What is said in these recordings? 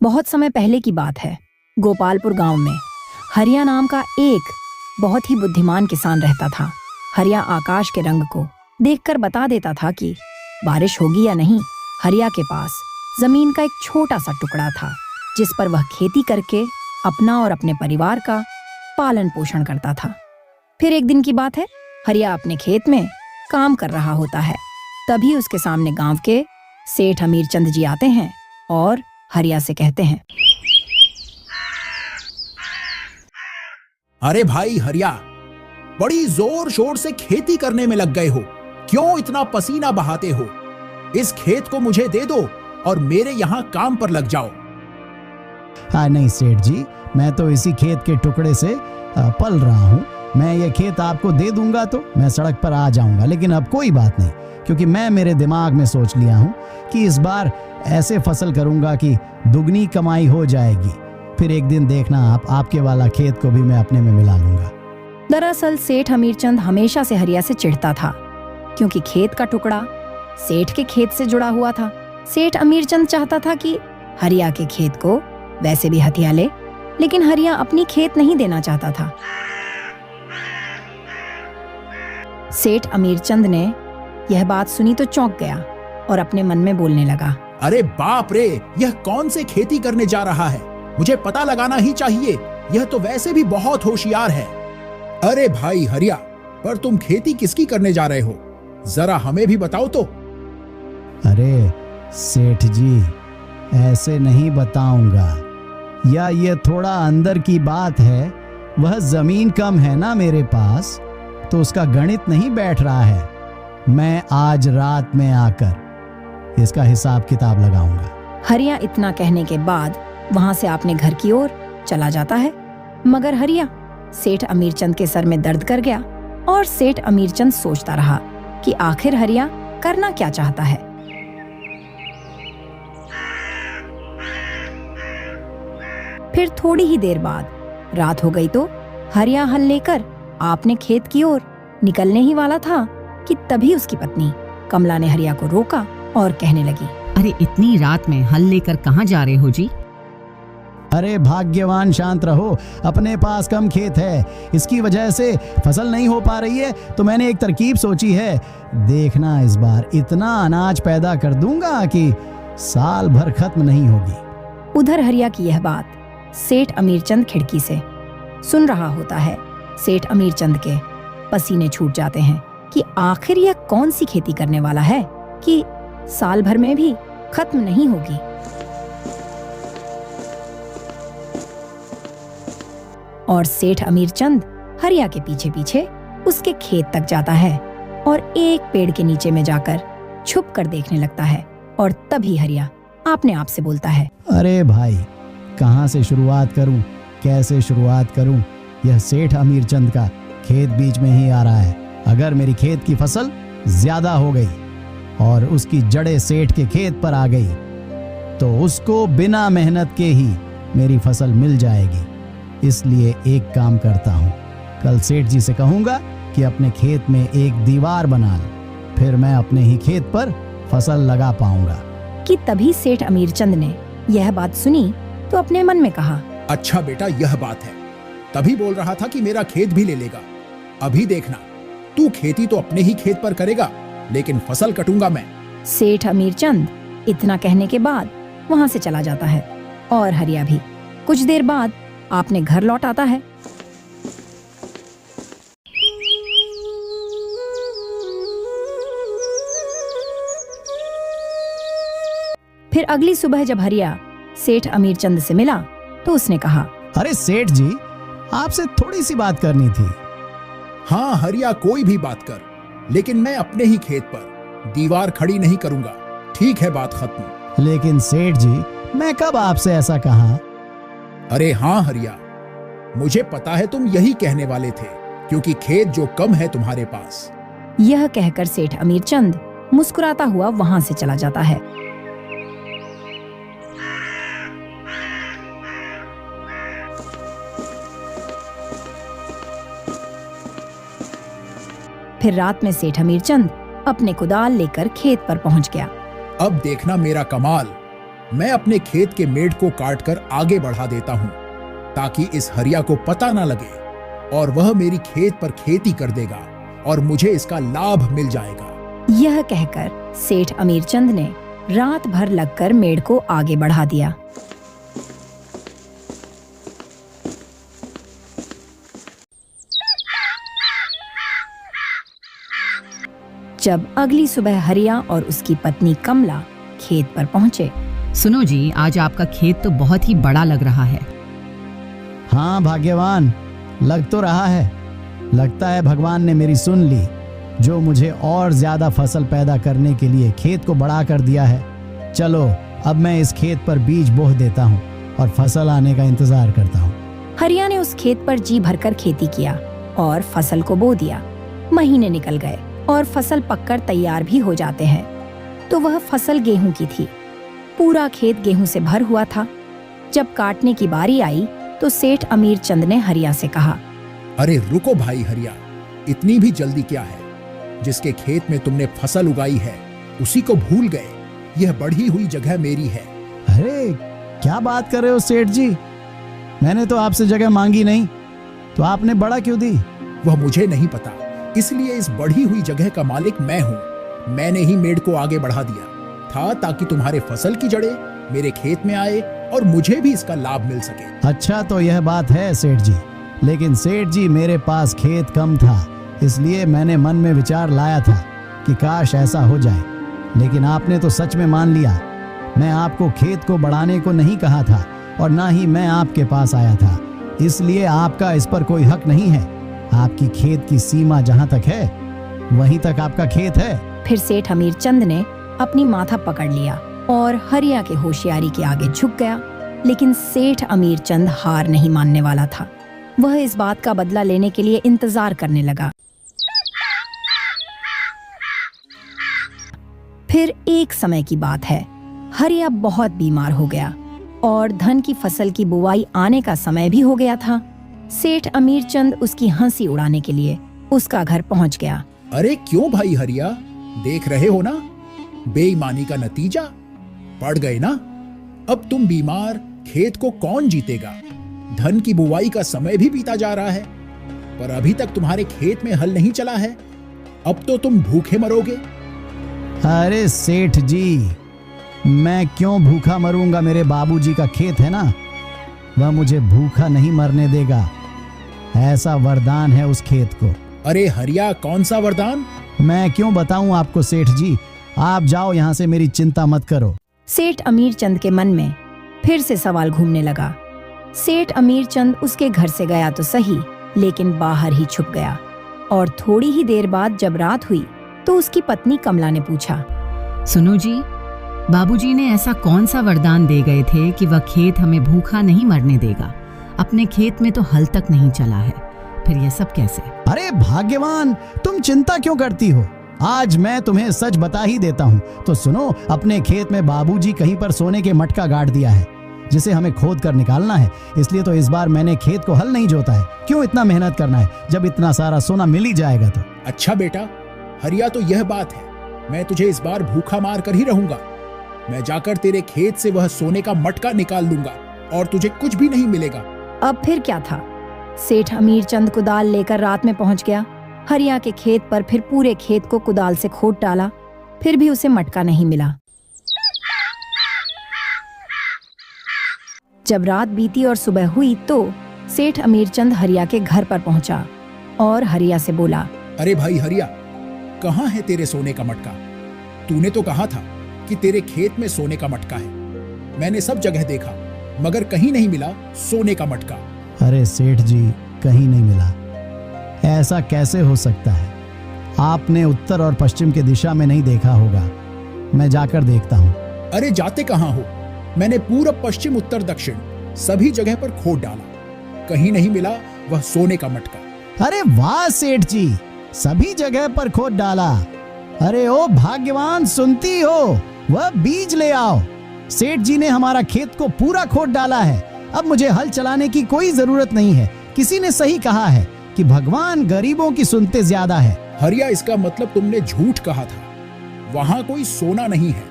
बहुत समय पहले की बात है। गोपालपुर गांव में हरिया नाम का एक बहुत ही बुद्धिमान किसान रहता था। हरिया आकाश के रंग को देखकर बता देता था कि बारिश होगी या नहीं। हरिया के पास जमीन का एक छोटा सा टुकड़ा था जिस पर वह खेती करके अपना और अपने परिवार का पालन पोषण करता था। फिर एक दिन की बात है, हरिया अपने खेत में काम कर रहा होता है। तभी उसके सामने गांव के सेठ अमीरचंद जी आते हैं और हरिया से कहते हैं, अरे भाई हरिया, बड़ी जोर शोर से खेती करने में लग गए हो, क्यों इतना पसीना बहाते हो? इस खेत को मुझे दे दो और मेरे यहाँ काम पर लग जाओ। हाँ नहीं सेठ जी, मैं तो इसी खेत के टुकड़े से पल रहा हूँ। मैं ये खेत आपको दे दूंगा तो मैं सड़क पर आ जाऊंगा, लेकिन अब कोई बात नहीं, क्योंकि मैं मेरे दिमाग में सोच लिया हूँ कि इस बार ऐसे फसल करूंगा कि दुगनी कमाई हो जाएगी। फिर एक दिन देखना आपके वाला खेत को भी मैं अपने में मिला लूंगा। दरअसल सेठ अमीरचंद हमेशा से हरिया से चिढ़ता था, क्योंकि खेत का टुकड़ा सेठ के खेत से जुड़ा हुआ था। सेठ अमीरचंद चाहता था कि हरिया के खेत को वैसे भी हथिया ले, लेकिन हरिया अपनी खेत नहीं देना चाहता था। सेठ अमीरचंद ने यह बात सुनी तो चौंक गया और अपने मन में बोलने लगा, अरे बाप रे, यह कौन से खेती करने जा रहा है? मुझे पता लगाना ही चाहिए, यह तो वैसे भी बहुत होशियार है। अरे भाई हरिया, पर तुम खेती किसकी करने जा रहे हो? जरा हमें भी बताओ तो। अरे सेठ जी, ऐसे नहीं बताऊंगा, या ये थोड़ा अंदर की बात है। वह जमीन कम है ना मेरे पास, तो उसका गणित नहीं बैठ रहा है। मैं आज रात में आकर इसका हिसाब किताब लगाऊंगा। हरिया इतना कहने के बाद वहां से अपने घर की ओर चला जाता है, मगर हरिया सेठ अमीरचंद के सर में दर्द कर गया और सेठ अमीरचंद सोचता रहा कि आखिर हरिया करना क्या चाहता है। फिर थोड़ी ही देर बाद रात हो गई तो हरिया हल लेकर अपने खेत की ओर निकलने ही वाला था कि तभी उसकी पत्नी कमला ने हरिया को रोका और कहने लगी, अरे इतनी रात में हल लेकर कहाँ जा रहे हो जी? अरे भाग्यवान, शांत रहो, अपने पास कम खेत है, इसकी वजह से फसल नहीं हो पा रही है, तो मैंने एक तरकीब सोची है। देखना इस बार इतना अनाज पैदा कर दूंगा कि साल भर खत्म नहीं होगी। उधर हरिया की यह बात सेठ अमीरचंद खिड़की से सुन रहा होता है। सेठ अमीरचंद के पसीने छूट जाते हैं कि आखिर यह कौन सी खेती करने वाला है कि साल भर में भी खत्म नहीं होगी। और सेठ अमीरचंद हरिया के पीछे पीछे उसके खेत तक जाता है और एक पेड़ के नीचे में जाकर छुप कर देखने लगता है। और तभी हरिया अपने आप से बोलता है, अरे भाई, कहाँ से शुरुआत करूं, कैसे शुरुआत करूं? यह सेठ अमीरचंद का खेत बीच में ही आ रहा है। अगर मेरी खेत की फसल ज्यादा हो गई और उसकी जड़ें सेठ के खेत पर आ गई तो उसको बिना मेहनत के ही मेरी फसल मिल जाएगी। इसलिए एक काम करता हूँ, कल सेठ जी से कहूंगा कि अपने खेत में एक दीवार बना ले, फिर मैं अपने ही खेत पर फसल लगा पाऊंगा। कि तभी सेठ अमीरचंद ने यह बात सुनी तो अपने मन में कहा, अच्छा बेटा, यह बात है, तभी बोल रहा था कि मेरा खेत भी ले लेगा। अभी देखना, तू खेती तो अपने ही खेत पर करेगा, लेकिन फसल कटूंगा मैं। सेठ अमीरचंद इतना कहने के बाद वहां से चला जाता है और हरिया भी कुछ देर बाद अपने घर लौट आता है। फिर अगली सुबह जब हरिया सेठ अमीरचंद से मिला तो उसने कहा, अरे सेठ जी, आपसे थोड़ी सी बात करनी थी। हाँ हरिया, कोई भी बात कर, लेकिन मैं अपने ही खेत पर दीवार खड़ी नहीं करूंगा। ठीक है, बात खत्म। लेकिन सेठ जी, मैं कब आपसे ऐसा कहा? अरे हाँ हरिया, मुझे पता है तुम यही कहने वाले थे, क्योंकि खेत जो कम है तुम्हारे पास। यह कहकर सेठ अमीरचंद मुस्कुराता हुआ वहां से चला जाता है। फिर रात में सेठ अमीरचंद अपने कुदाल लेकर खेत पर पहुंच गया। अब देखना मेरा कमाल, मैं अपने खेत के मेड़ को काटकर आगे बढ़ा देता हूँ ताकि इस हरिया को पता ना लगे और वह मेरी खेत पर खेती कर देगा और मुझे इसका लाभ मिल जाएगा। यह कहकर सेठ अमीरचंद ने रात भर लगकर मेड़ को आगे बढ़ा दिया। जब अगली सुबह हरिया और उसकी पत्नी कमला खेत पर पहुंचे। सुनो जी, आज आपका खेत तो बहुत ही बड़ा लग रहा है। हाँ भाग्यवान, लग तो रहा है। लगता है भगवान ने मेरी सुन ली, जो मुझे और ज्यादा फसल पैदा करने के लिए खेत को बढ़ा कर दिया है। चलो अब मैं इस खेत पर बीज बोह देता हूँ और फसल आने का इंतजार करता हूँ। हरिया ने उस खेत पर जी भरकर खेती किया और फसल को बो दिया। महीने निकल गए और फसल पककर तैयार भी हो जाते हैं तो वह फसल गेहूं की थी। पूरा खेत गेहूं से भर हुआ था। जब काटने की बारी आई तो सेठ अमीरचंद ने हरिया से कहा, अरे रुको भाई हरिया, इतनी भी जल्दी क्या है? जिसके खेत में तुमने फसल उगाई है उसी को भूल गए। यह बढ़ी हुई जगह मेरी है। अरे क्या बात कर रहे हो सेठ जी, मैंने तो आपसे जगह मांगी नहीं, तो आपने बड़ा क्यों दी? वह मुझे नहीं पता, इसलिए इस बढ़ी हुई जगह का मालिक मैं हूँ। मैंने ही मेड़ को आगे बढ़ा दिया था ताकि तुम्हारे फसल की जड़ें मेरे खेत में आए और मुझे भी इसका लाभ मिल सके। अच्छा तो यह बात है सेठ जी, लेकिन सेठ जी मेरे पास खेत कम था, इसलिए मैंने मन में विचार लाया था कि काश ऐसा हो जाए, लेकिन आपने तो सच में मान लिया। मैं आपको खेत को बढ़ाने को नहीं कहा था और ना ही मैं आपके पास आया था, इसलिए आपका इस पर कोई हक नहीं है। आपकी खेत की सीमा जहाँ तक है वहीं तक आपका खेत है। फिर सेठ अमीरचंद ने अपनी माथा पकड़ लिया और हरिया के होशियारी के आगे झुक गया। लेकिन सेठ अमीरचंद हार नहीं मानने वाला था। वह इस बात का बदला लेने के लिए इंतजार करने लगा। फिर एक समय की बात है, हरिया बहुत बीमार हो गया और धन की फसल की बुवाई आने का समय भी हो गया था। सेठ अमीरचंद उसकी हंसी उड़ाने के लिए उसका घर पहुंच गया। अरे क्यों भाई हरिया, देख रहे हो ना बेईमानी का नतीजा? पड़ गए ना। अब तुम बीमार, खेत को कौन जीतेगा? धन की बुवाई का समय भी बीता जा रहा है पर अभी तक तुम्हारे खेत में हल नहीं चला है। अब तो तुम भूखे मरोगे। अरे सेठ जी, मैं क्यों भूखा मरूंगा? मेरे बाबूजी का खेत है ना, वह मुझे भूखा नहीं मरने देगा। ऐसा वरदान है उस खेत को। अरे हरिया, कौन सा वरदान? मैं क्यों बताऊं आपको सेठ जी, आप जाओ यहाँ से, मेरी चिंता मत करो। सेठ अमीरचंद के मन में फिर से सवाल घूमने लगा। सेठ अमीरचंद उसके घर से गया तो सही, लेकिन बाहर ही छुप गया। और थोड़ी ही देर बाद जब रात हुई तो उसकी पत्नी कमला ने पूछा, सुनो जी, बाबूजी ने ऐसा कौन सा वरदान दे गए थे कि वह खेत हमें भूखा नहीं मरने देगा? अपने खेत में तो हल तक नहीं चला है, फिर यह सब कैसे? अरे भाग्यवान, तुम चिंता क्यों करती हो? आज मैं तुम्हें सच बता ही देता हूँ। तो सुनो, अपने खेत में बाबूजी कहीं पर सोने के मटका गाड़ दिया है जिसे हमें खोद कर निकालना है, इसलिए तो इस बार मैंने खेत को हल नहीं जोता है। क्यों इतना मेहनत करना है जब इतना सारा सोना मिल ही जाएगा तो। अच्छा बेटा हरिया, तो यह बात है, मैं तुझे इस बार भूखा मार कर ही रहूंगा। मैं जाकर तेरे खेत से वह सोने का मटका निकाल लूंगा और तुझे कुछ भी नहीं मिलेगा। अब फिर क्या था? सेठ अमीरचंद कुदाल लेकर रात में पहुंच गया। हरिया के खेत पर फिर पूरे खेत को कुदाल से खोद डाला, फिर भी उसे मटका नहीं मिला। जब रात बीती और सुबह हुई तो सेठ अमीरचंद हरिया के घर पर पहुंचा और हरिया से बोला, अरे भाई हरिया, कहाँ है तेरे सोने का मटका? तूने तो कहा था कि तेरे खेत में सोने का मटका है। मैंने सब जगह देखा मगर कहीं नहीं मिला सोने का मटका। अरे सेठ जी, कहीं नहीं मिला? ऐसा कैसे हो सकता है? आपने उत्तर और पश्चिम के दिशा में नहीं देखा होगा। मैं जाकर देखता हूँ। अरे जाते कहाँ हो? मैंने पूरब, पश्चिम, उत्तर, दक्षिण सभी जगह पर खोद डाला, कहीं नहीं मिला वह सोने का मटका। अरे वाह सेठ जी, सभी जगह पर खोद डाला। अरे ओ भाग्यवान, सुनती हो? वह बीज ले आओ। सेठ जी ने हमारा खेत को पूरा खोद डाला है। अब मुझे हल चलाने की कोई जरूरत नहीं है। किसी ने सही कहा है कि भगवान गरीबों की सुनते ज्यादा है। हरिया, इसका मतलब तुमने झूठ कहा था। वहां कोई सोना नहीं है।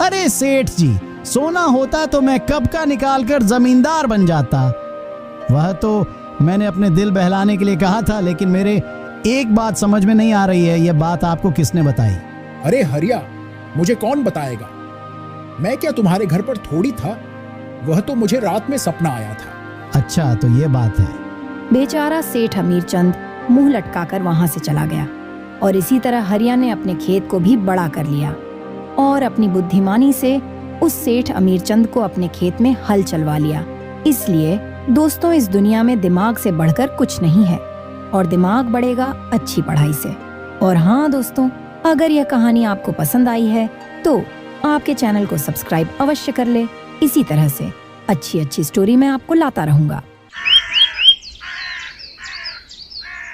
अरे सेठ जी, सोना होता तो मैं कब का निकाल कर जमींदार बन जाता। वह तो मैंने अपने दिल बहलाने के लिए कहा था, लेकिन मेरे एक बात समझ में नहीं आ रही है, यह बात आपको किसने बताई? अरे हरिया, मुझे कौन बताएगा? मैं क्या तुम्हारे घर पर थोड़ी था? वह तो मुझे रात में सपना आया था। अच्छा, तो ये बात है। बेचारा सेठ अमीरचंद मुंह लटकाकर वहां से चला गया और इसी तरह हरिया ने अपने खेत को भी बड़ा कर लिया और अपनी बुद्धिमानी से उस सेठ अमीरचंद को अपने खेत में हल चलवा लिया। इसलिए दोस्तों, इस दुनिया में दिमाग से बढ़कर कुछ नहीं है और दिमाग बढ़ेगा अच्छी पढ़ाई से। और हाँ दोस्तों, अगर यह कहानी आपको पसंद आई है तो आपके चैनल को सब्सक्राइब अवश्य कर ले। इसी तरह से अच्छी अच्छी स्टोरी मैं आपको लाता रहूंगा।